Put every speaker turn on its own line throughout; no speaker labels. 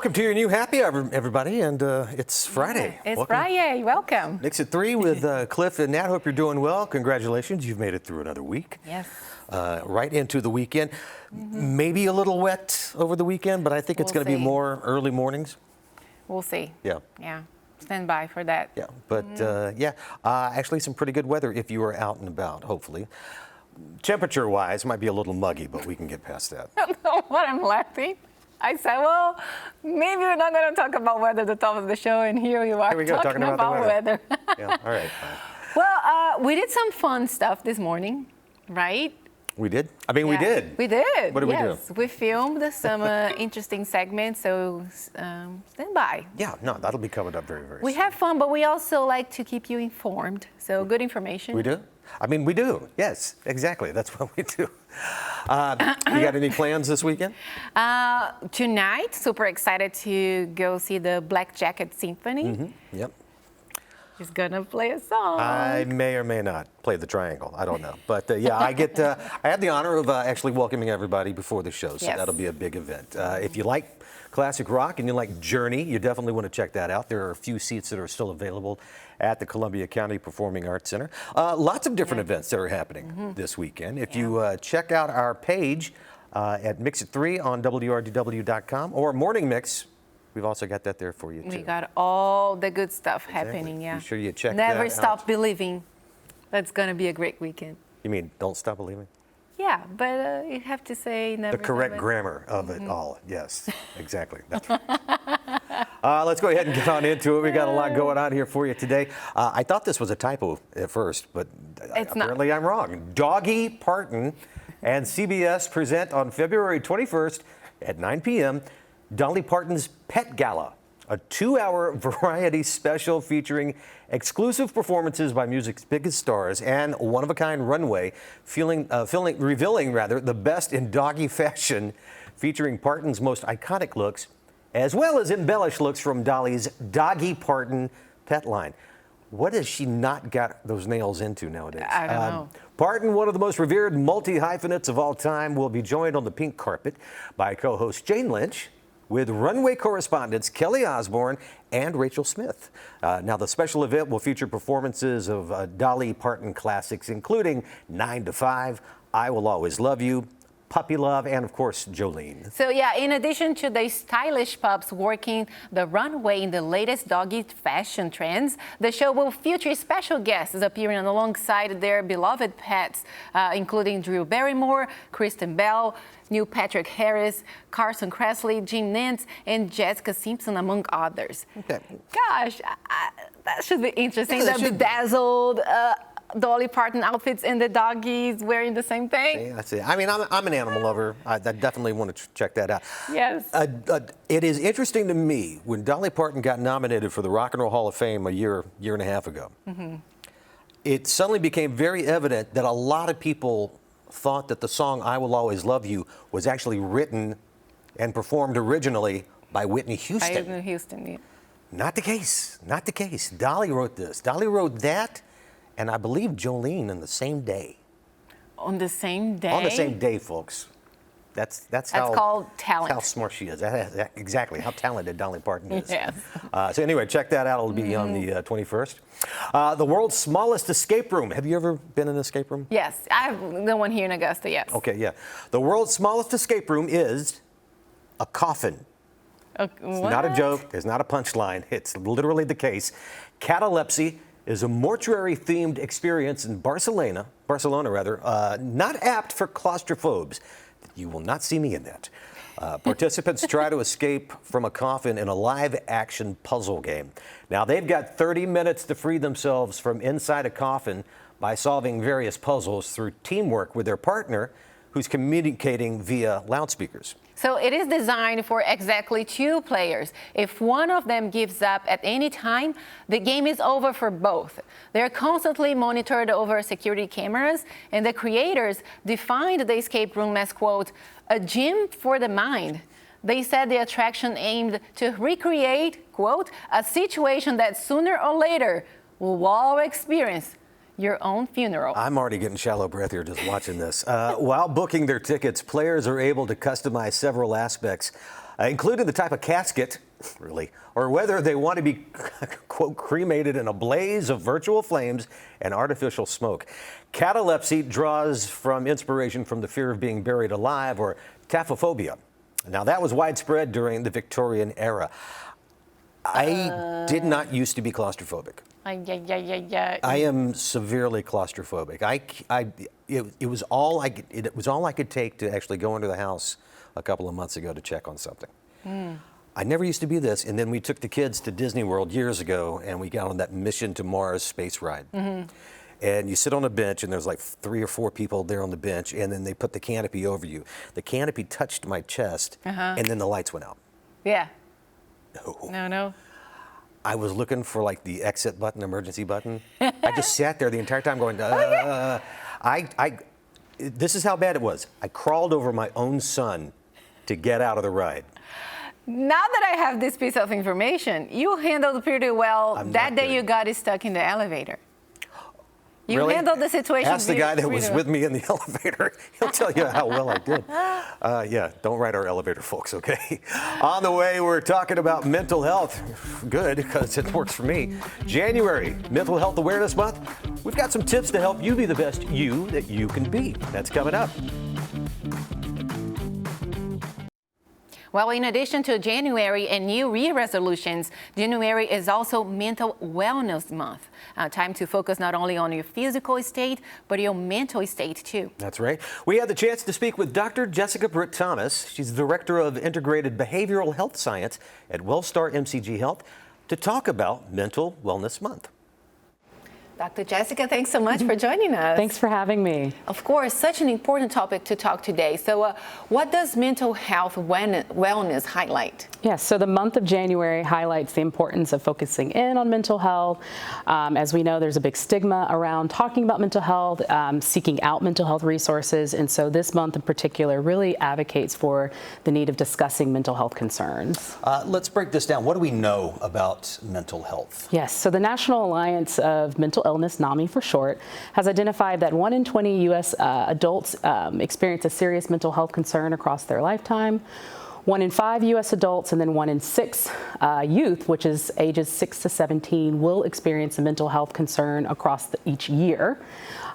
Welcome to your new happy hour, everybody, and it's Friday.
It's
welcome.
Friday. Welcome.
Mix at 3 with Cliff and Nat. Hope you're doing well. Congratulations, you've made it through another week.
Yes.
Right into the weekend. Maybe a little wet over the weekend, but I think it's going to be more early mornings.
We'll see.
Yeah.
Yeah. Stand by for that.
Yeah, but actually some pretty good weather if you are out and about, hopefully. Temperature-wise, might be a little muggy, but we can get past that.
I don't know what I'm laughing. I said, well, maybe we're not going to talk about weather at the top of the show, and here you are talking about weather.
Yeah, all right. Fine.
Well, we did some fun stuff this morning, right?
We did? I mean, we did.
We did.
What did we do?
We filmed some interesting segments, so stand by.
Yeah, no, that'll be coming up very, very soon.
We have fun, but we also like to keep you informed, so good information.
We do? I mean, we do. Yes, exactly. That's what we do. You got any plans this weekend?
Tonight, super excited to go see the Black Jacket Symphony.
Yep.
He's gonna play a song.
I may or may not play the triangle. I don't know. But yeah, I had the honor of actually welcoming everybody before the show, so that'll be a big event. If you like classic rock and you like Journey, you definitely want to check that out. There are a few seats that are still available at the Columbia County Performing Arts Center. Lots of different events that are happening this weekend. If you check out our page at Mix at 3 on WRDW.com or Morning Mix, we've also got that there for you, too.
We got all the good stuff happening,
Be sure you check that out.
Never Stop Believing. That's going to be a great weekend.
You mean Don't Stop Believing?
Yeah, but you have to say never.
The correct grammar of it all. Yes, exactly. That's right. Let's go ahead and get on into it. We got a lot going on here for you today. I thought this was a typo at first, but apparently I'm wrong. Dolly Parton and CBS present on February 21st at 9 p.m. Dolly Parton's Pet Gala, a 2-hour variety special featuring exclusive performances by music's biggest stars and one-of-a-kind runway, revealing the best in doggy fashion, featuring Parton's most iconic looks, as well as embellished looks from Dolly's Dolly Parton pet line. What has she not got those nails into nowadays?
I don't know.
Parton, one of the most revered multi-hyphenates of all time, will be joined on the pink carpet by co-host Jane Lynch, with runway correspondents Kelly Osbourne and Rachel Smith. Now, the special event will feature performances of Dolly Parton classics, including 9 to 5, I Will Always Love You, Puppy Love, and of course, Jolene.
So yeah, in addition to the stylish pups working the runway in the latest doggy fashion trends, the show will feature special guests appearing alongside their beloved pets, including Drew Barrymore, Kristen Bell, Neil Patrick Harris, Carson Kressley, Jim Nance, and Jessica Simpson, among others. Okay. Gosh, that should be interesting.
Yeah,
the bedazzled Dolly Parton outfits and the doggies wearing the same thing.
Yeah, that's it. I mean, I'm an animal lover. I definitely want to check that out.
Yes.
It is interesting to me when Dolly Parton got nominated for the Rock and Roll Hall of Fame a year and a half ago. It suddenly became very evident that a lot of people thought that the song I Will Always Love You was actually written and performed originally by Whitney Houston.
By Whitney Houston, yeah.
Not the case. Not the case. Dolly wrote this. Dolly wrote that, and I believe Jolene on the same day.
On the same day?
On the same day, folks. That's how
called talent.
How smart she is. Exactly how talented Dolly Parton is.
Yes.
So anyway, check that out. It'll be on the 21st. The world's smallest escape room. Have you ever been in an escape room?
Yes, I have the one here in Augusta, yes.
Okay, yeah. The world's smallest escape room is a coffin.
What?
It's not a joke. There's not a punchline. It's literally the case. Catalepsy is a mortuary-themed experience in Barcelona, not apt for claustrophobes. You will not see me in that. Participants try to escape from a coffin in a live-action puzzle game. Now, they've got 30 minutes to free themselves from inside a coffin by solving various puzzles through teamwork with their partner, who's communicating via loudspeakers.
So it is designed for exactly 2 players. If one of them gives up at any time, the game is over for both. They're constantly monitored over security cameras, and the creators defined the escape room as, quote, a gym for the mind. They said the attraction aimed to recreate, quote, a situation that sooner or later we'll all experience. Your own funeral.
I'm already getting shallow breath here just watching this. While booking their tickets, players are able to customize several aspects including the type of casket, really, or whether they want to be, quote, cremated in a blaze of virtual flames and artificial smoke. Catalepsy draws from inspiration from the fear of being buried alive, or taphophobia. Now, that was widespread during the Victorian era. I did not used to be claustrophobic. I am severely claustrophobic. It was all I could take to actually go into the house a couple of months ago to check on something. I never used to be this, and then we took the kids to Disney World years ago, and we got on that Mission to Mars space ride. And you sit on a bench, and there's like 3 or 4 people there on the bench, and then they put the canopy over you. The canopy touched my chest, and then the lights went out.
Yeah.
No.
No.
I was looking for like the exit button, emergency button. I just sat there the entire time going, this is how bad it was. I crawled over my own son to get out of the ride.
Now that I have this piece of information, you handled pretty well that day you got stuck in the elevator. You
Really?
handled the situation.
Ask the guy that was with me in the elevator. He'll tell you how well I did. Yeah, don't ride our elevator, folks, okay? On the way, we're talking about mental health. Good, because it works for me. January, Mental Health Awareness Month. We've got some tips to help you be the best you that you can be. That's coming up.
Well, in addition to January and New Year resolutions, January is also Mental Wellness Month. Time to focus not only on your physical state, but your mental state too.
That's right. We had the chance to speak with Dr. Jessica Britt Thomas. She's the Director of Integrated Behavioral Health Science at WellStar MCG Health to talk about Mental Wellness Month.
Dr. Jessica, thanks so much for joining us.
Thanks for having me.
Of course, such an important topic to talk today. So what does mental health wellness highlight?
Yes, so the month of January highlights the importance of focusing in on mental health. As we know, there's a big stigma around talking about mental health, seeking out mental health resources. And so this month in particular really advocates for the need of discussing mental health concerns.
Let's break this down. What do we know about mental health?
Yes, so the National Alliance of Mental Illness, NAMI for short, has identified that 1 in 20 U.S. Adults experience a serious mental health concern across their lifetime. 1 in 5 U.S. adults and then 1 in 6 youth, which is ages 6 to 17, will experience a mental health concern across each year.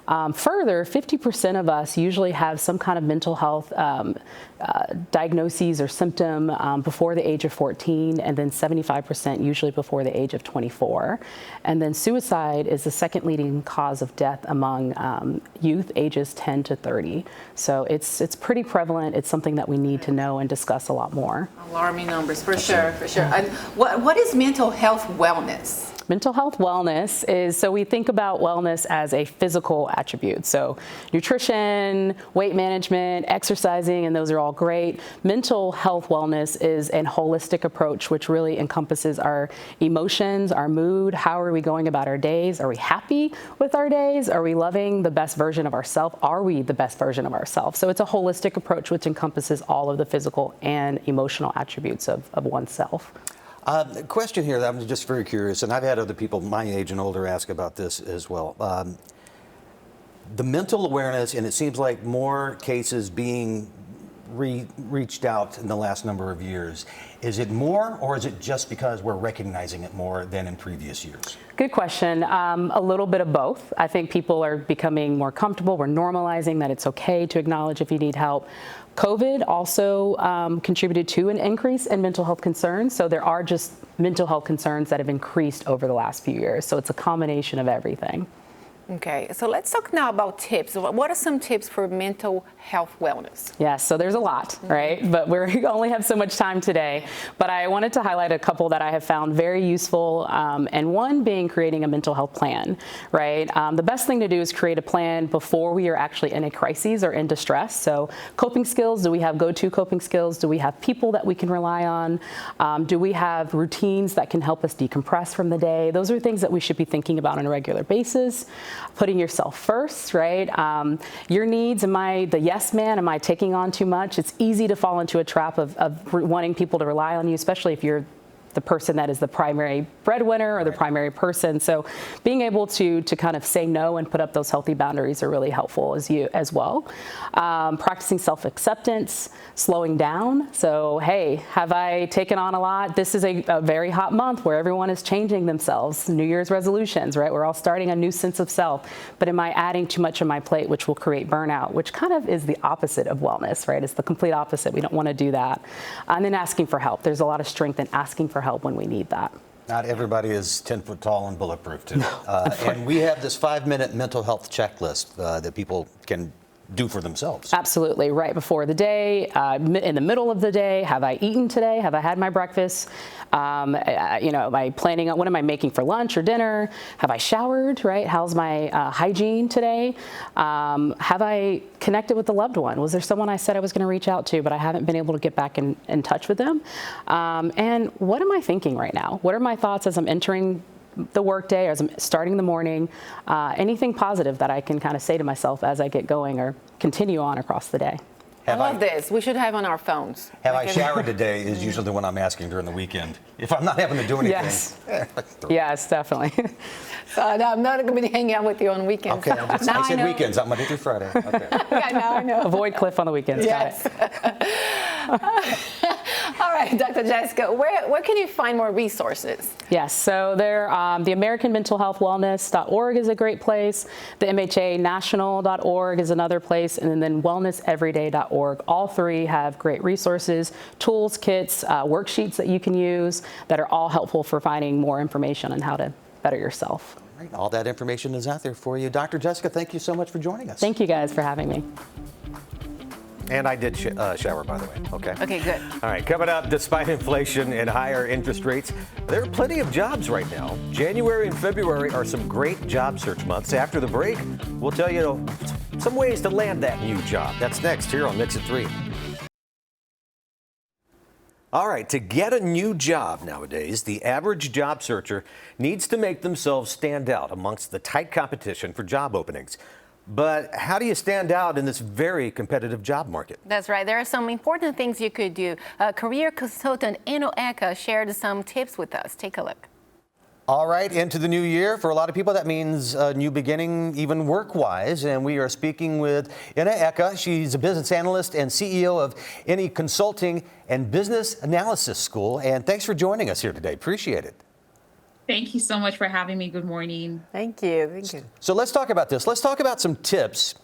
Further, 50% of us usually have some kind of mental health diagnoses or symptom before the age of 14, and then 75% usually before the age of 24. And then suicide is the second leading cause of death among youth ages 10 to 30. So it's pretty prevalent. It's something that we need to know and discuss a lot more.
Alarming numbers, for sure. And what is mental health wellness?
Mental health wellness is, so we think about wellness as a physical attribute. So nutrition, weight management, exercising, and those are all great. Mental health wellness is an holistic approach which really encompasses our emotions, our mood, how are we going about our days? Are we happy with our days? Are we loving the best version of ourselves? Are we the best version of ourselves? So it's a holistic approach which encompasses all of the physical and emotional attributes of oneself.
Question here that I'm just very curious, and I've had other people my age and older ask about this as well. The mental awareness, and it seems like more cases being reached out in the last number of years. Is it more, or is it just because we're recognizing it more than in previous years?
Good question. A little bit of both. I think people are becoming more comfortable. We're normalizing that it's okay to acknowledge if you need help. COVID also contributed to an increase in mental health concerns. So there are just mental health concerns that have increased over the last few years. So it's a combination of everything.
Okay, so let's talk now about tips. What are some tips for mental health wellness?
Yes, so there's a lot, right? But we only have so much time today. But I wanted to highlight a couple that I have found very useful, and one being creating a mental health plan, right? The best thing to do is create a plan before we are actually in a crisis or in distress. So coping skills, do we have go-to coping skills? Do we have people that we can rely on? Do we have routines that can help us decompress from the day? Those are things that we should be thinking about on a regular basis. Putting yourself first, right? Your needs, am I the yes man? Am I taking on too much? It's easy to fall into a trap of wanting people to rely on you, especially if you're the person that is the primary breadwinner or the primary person. So being able to kind of say no and put up those healthy boundaries are really helpful as well. Practicing self-acceptance, slowing down. So, hey, have I taken on a lot? This is a very hot month where everyone is changing themselves. New Year's resolutions, right? We're all starting a new sense of self. But am I adding too much on my plate, which will create burnout, which kind of is the opposite of wellness, right? It's the complete opposite. We don't want to do that. And then asking for help. There's a lot of strength in asking for help when we need that.
Not everybody is 10 foot tall and bulletproof today. And we have this 5-minute mental health checklist that people can do for themselves.
Absolutely. Right before the day, in the middle of the day, have I eaten today? Have I had my breakfast? Am I planning on, what am I making for lunch or dinner? Have I showered, right? How's my hygiene today? Have I connected with a loved one? Was there someone I said I was going to reach out to, but I haven't been able to get back in touch with them? And what am I thinking right now? What are my thoughts as I'm entering the workday, as I'm starting the morning? Anything positive that I can kind of say to myself as I get going or continue on across the day.
I love this. We should have on our phones.
Have I showered today is usually the one I'm asking during the weekend. If I'm not having to do anything.
Yes. Yes, definitely.
So no, I'm not going to be hanging out with you on weekends.
Okay, I said weekends, not Monday through Friday. Okay.
Yeah, now I know.
Avoid Cliff on the weekends.
Yes.
Got it.
All right, Dr. Jessica, where can you find more resources?
Yes, so there, the AmericanMentalHealthWellness.org is a great place. The MHANational.org is another place, and then WellnessEveryday.org. All three have great resources, tools, kits, worksheets that you can use that are all helpful for finding more information on how to better yourself.
All right, all that information is out there for you. Dr. Jessica, thank you so much for joining us.
Thank you guys for having me.
And I did shower, by the way. Okay.
Okay, good.
All right, coming up, despite inflation and higher interest rates, there are plenty of jobs right now. January and February are some great job search months. After the break, we'll tell you some ways to land that new job. That's next here on Mix at 3. All right, to get a new job nowadays, the average job searcher needs to make themselves stand out amongst the tight competition for job openings. But how do you stand out in this very competitive job market?
That's right. There are some important things you could do. Career consultant Eno Eka shared some tips with us. Take a look.
All right, into the new year. For a lot of people, that means a new beginning, even work-wise. And we are speaking with Eno Eka. She's a business analyst and CEO of Eno Consulting and Business Analysis School. And thanks for joining us here today. Appreciate it.
Thank you so much for having me. Good morning.
Thank you. Thank you.
So let's talk about this. Let's talk about some tips,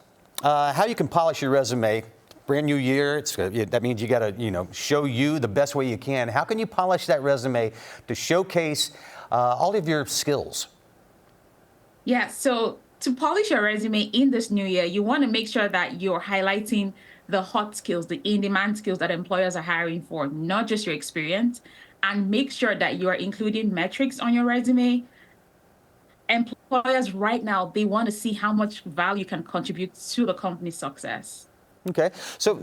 how you can polish your resume. Brand new year. That means you got to, show you the best way you can. How can you polish that resume to showcase all of your skills?
Yeah, so to polish your resume in this new year, you want to make sure that you're highlighting the hot skills, the in-demand skills that employers are hiring for, not just your experience, and make sure that you are including metrics on your resume. Employers right now, they want to see how much value you can contribute to the company's success.
Okay, so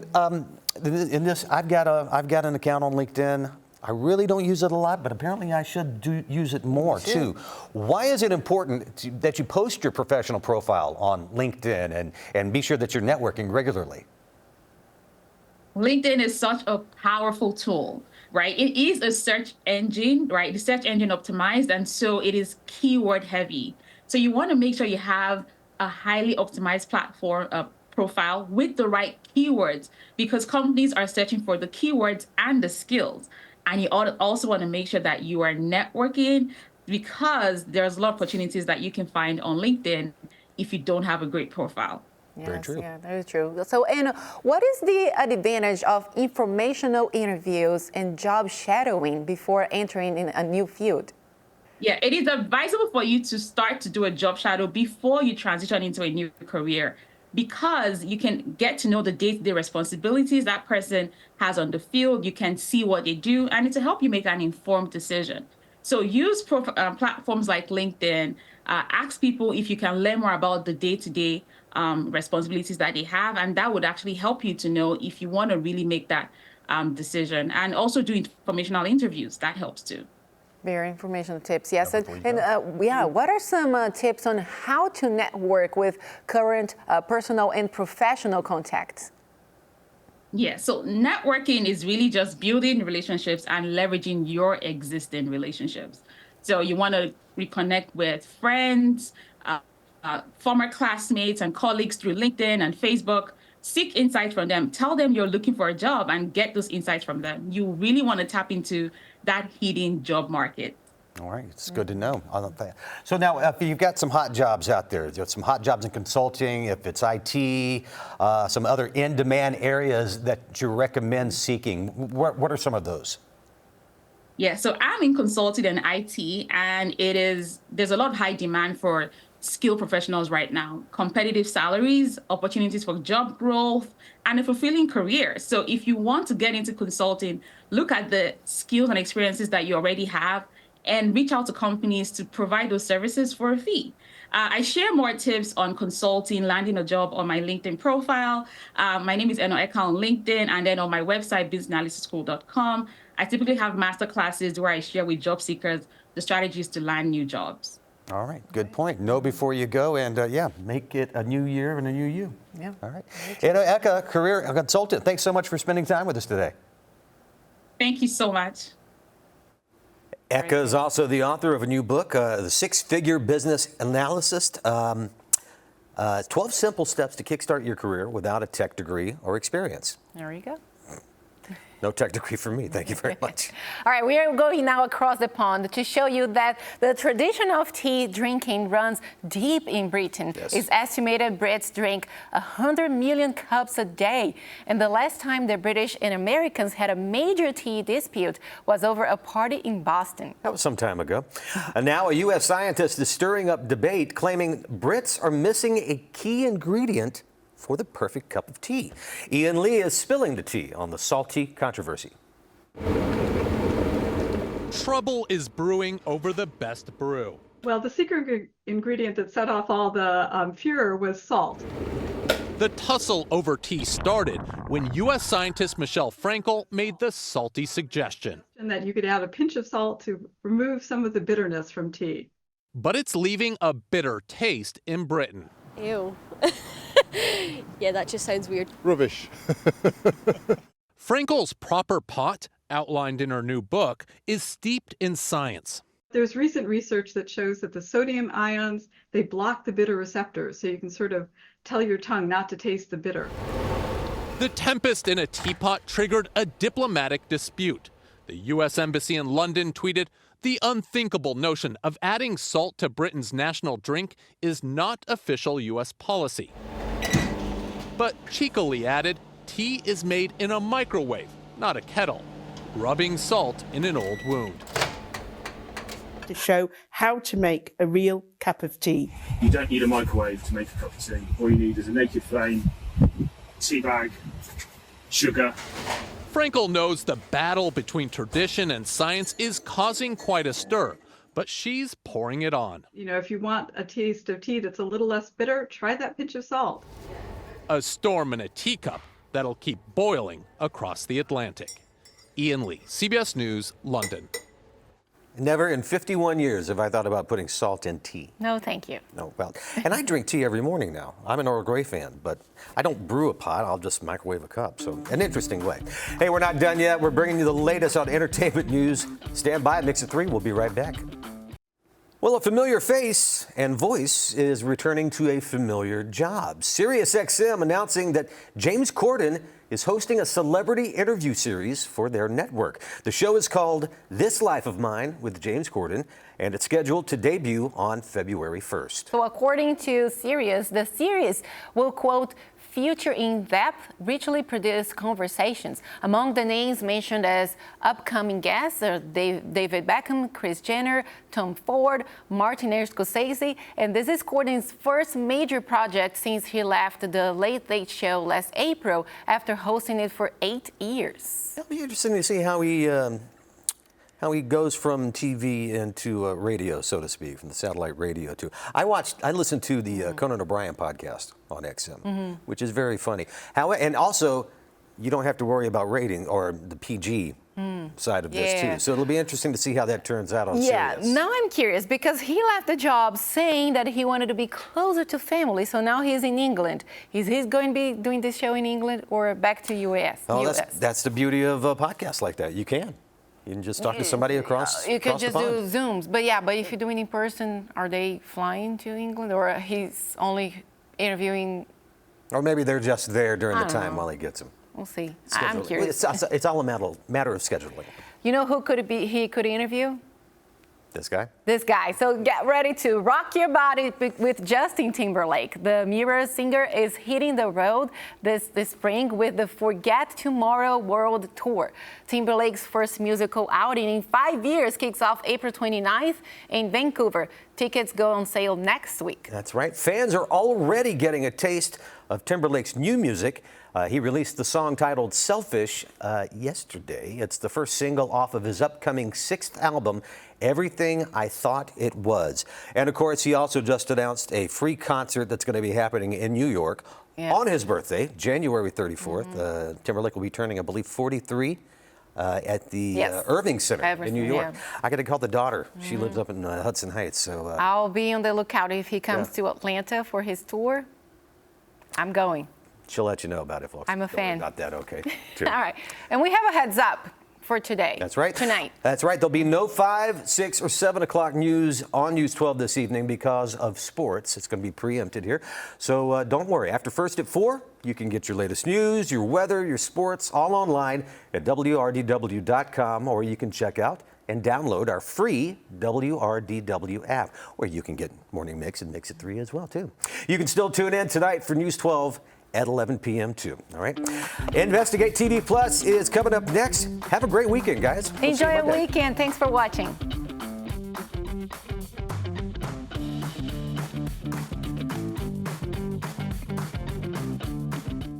in this, I've got an account on LinkedIn. I really don't use it a lot, but apparently I should use it more too. Why is it important that you post your professional profile on LinkedIn and be sure that you're networking regularly?
LinkedIn is such a powerful tool, right? It is a search engine, right? The search engine optimized, and so it is keyword heavy. So you want to make sure you have a highly optimized platform profile with the right keywords, because companies are searching for the keywords and the skills. And you also want to make sure that you are networking, because there's a lot of opportunities that you can find on LinkedIn if you don't have a great profile.
Yes,
very true.
Yeah, very true. So, and what is the advantage of informational interviews and job shadowing before entering in a new field?
Yeah, it is advisable for you to start to do a job shadow before you transition into a new career, because you can get to know the day-to-day responsibilities that person has on the field. You can see what they do, and it's to help you make an informed decision. So use platforms like LinkedIn. Ask people if you can learn more about the day-to-day responsibilities that they have, and that would actually help you to know if you want to really make that decision. And also do informational interviews. That helps too.
Very informational tips, yes. What are some tips on how to network with current personal and professional contacts?
Yeah, so networking is really just building relationships and leveraging your existing relationships. So you want to reconnect with friends, former classmates and colleagues through LinkedIn and Facebook. Seek insights from them. Tell them you're looking for a job and get those insights from them. You really want to tap into that hidden job market.
All right, it's good to know. So now, if you've got some hot jobs out there, some hot jobs in consulting, if it's IT, some other in-demand areas that you recommend seeking, what are some of those?
Yeah, so I'm in consulting and IT, and there's a lot of high demand for skilled professionals right now, competitive salaries, opportunities for job growth, and a fulfilling career. So if you want to get into consulting, look at the skills and experiences that you already have and reach out to companies to provide those services for a fee. I share more tips on consulting, landing a job on my LinkedIn profile. My name is Eno Eka on LinkedIn, and then on my website, businessalysschool.com. I typically have master classes where I share with job seekers the strategies to land new jobs.
All right, good point. Know before you go, and make it a new year and a new you.
Yeah.
All right. Eno Eka, career consultant, thanks so much for spending time with us today.
Thank you so much.
Eka is also the author of a new book, The Six-Figure Business Analyst, 12 Simple Steps to Kickstart Your Career Without a Tech Degree or Experience.
There you go.
No tech degree for me. Thank you very much.
All right, we are going now across the pond to show you that the tradition of tea drinking runs deep in Britain.
Yes.
It's estimated Brits drink 100 million cups a day. And the last time the British and Americans had a major tea dispute was over a party in Boston.
That was some time ago. And now a U.S. scientist is stirring up debate, claiming Brits are missing a key ingredient for the perfect cup of tea. Ian Lee is spilling the tea on the salty controversy.
Trouble is brewing over the best brew.
Well, the secret ingredient that set off all the furor was salt.
The tussle over tea started when U.S. scientist Michelle Frankel made the salty suggestion.
And that you could add a pinch of salt to remove some of the bitterness from tea.
But it's leaving a bitter taste in Britain.
Ew. Yeah, that just sounds weird.
Rubbish.
Frankel's proper pot, outlined in her new book, is steeped in science.
There's recent research that shows that the sodium ions, they block the bitter receptors, so you can sort of tell your tongue not to taste the bitter.
The tempest in a teapot triggered a diplomatic dispute. The U.S. Embassy in London tweeted, "The unthinkable notion of adding salt to Britain's national drink is not official U.S. policy." But cheekily added, tea is made in a microwave, not a kettle, rubbing salt in an old wound.
To show how to make a real cup of tea.
You don't need a microwave to make a cup of tea. All you need is a naked flame, tea bag, sugar.
Frankel knows the battle between tradition and science is causing quite a stir, but she's pouring it on.
You know, if you want a taste of tea that's a little less bitter, try that pinch of salt.
A storm in a teacup that'll keep boiling across the Atlantic. Ian Lee, CBS News, London.
Never in 51 years have I thought about putting salt in tea.
No, thank you.
No, well, and I drink tea every morning now. I'm an Earl Grey fan, but I don't brew a pot. I'll just microwave a cup. So, an interesting way. Hey, we're not done yet. We're bringing you the latest on entertainment news. Stand by, Mix at 3. We'll be right back. Well, a familiar face and voice is returning to a familiar job. SiriusXM announcing that James Corden is hosting a celebrity interview series for their network. The show is called This Life of Mine with James Corden, and it's scheduled to debut on February 1st.
So according to Sirius, the series will, quote, feature in-depth, richly produced conversations. Among the names mentioned as upcoming guests are David Beckham, Kris Jenner, Tom Ford, Martin Scorsese, and this is Corden's first major project since he left the Late Late Show last April after hosting it for 8 years.
It'll be interesting to see how he goes from TV into radio, so to speak, from the satellite radio to. I listened to the Conan O'Brien podcast on XM, which is very funny. And also, you don't have to worry about rating or the PG side of this too. So it'll be interesting to see how that turns out on Sirius.
Now I'm curious because he left the job saying that he wanted to be closer to family. So now he's in England. Is he going to be doing this show in England or back to US?
Oh, that's the beauty of a podcast like that. You can just talk to somebody across.
You could just
the
do
pond.
Zooms. But yeah, but if you're doing in person, are they flying to England or he's only interviewing?
Or maybe they're just there during the
I don't
time
know.
while he gets them.
We'll see.
Scheduling.
I'm curious.
It's all a matter of scheduling.
You know who could he could interview?
This guy?
This guy. So get ready to rock your body with Justin Timberlake. The Mirror singer is hitting the road this spring with the Forget Tomorrow World Tour. Timberlake's first musical outing in 5 years kicks off April 29th in Vancouver. Tickets go on sale next week.
That's right. Fans are already getting a taste of Timberlake's new music. He released the song titled Selfish yesterday. It's the first single off of his upcoming 6th album, Everything I Thought It Was. And of course, he also just announced a free concert that's going to be happening in New York on his birthday, January 34th. Timberlake will be turning, I believe, 43 at the Irving Center in New York. I got to call the daughter. She lives up in Hudson Heights. So
I'll be on the lookout if he comes to Atlanta for his tour. I'm going.
She'll let you know about it, folks.
I'm a fan.
About that, okay.
All right. And we have a heads up for today.
That's right.
Tonight.
That's right. There'll be no 5, 6, or 7 o'clock news on News 12 this evening because of sports. It's going to be preempted here. So don't worry. After First at 4, you can get your latest news, your weather, your sports, all online at WRDW.com, or you can check out and download our free WRDW app, where you can get Morning Mix and Mix at 3 as well, too. You can still tune in tonight for News 12 at 11 p.m. too. All right. Investigate TV Plus is coming up next. Have a great weekend, guys.
Enjoy your weekend. Thanks for watching.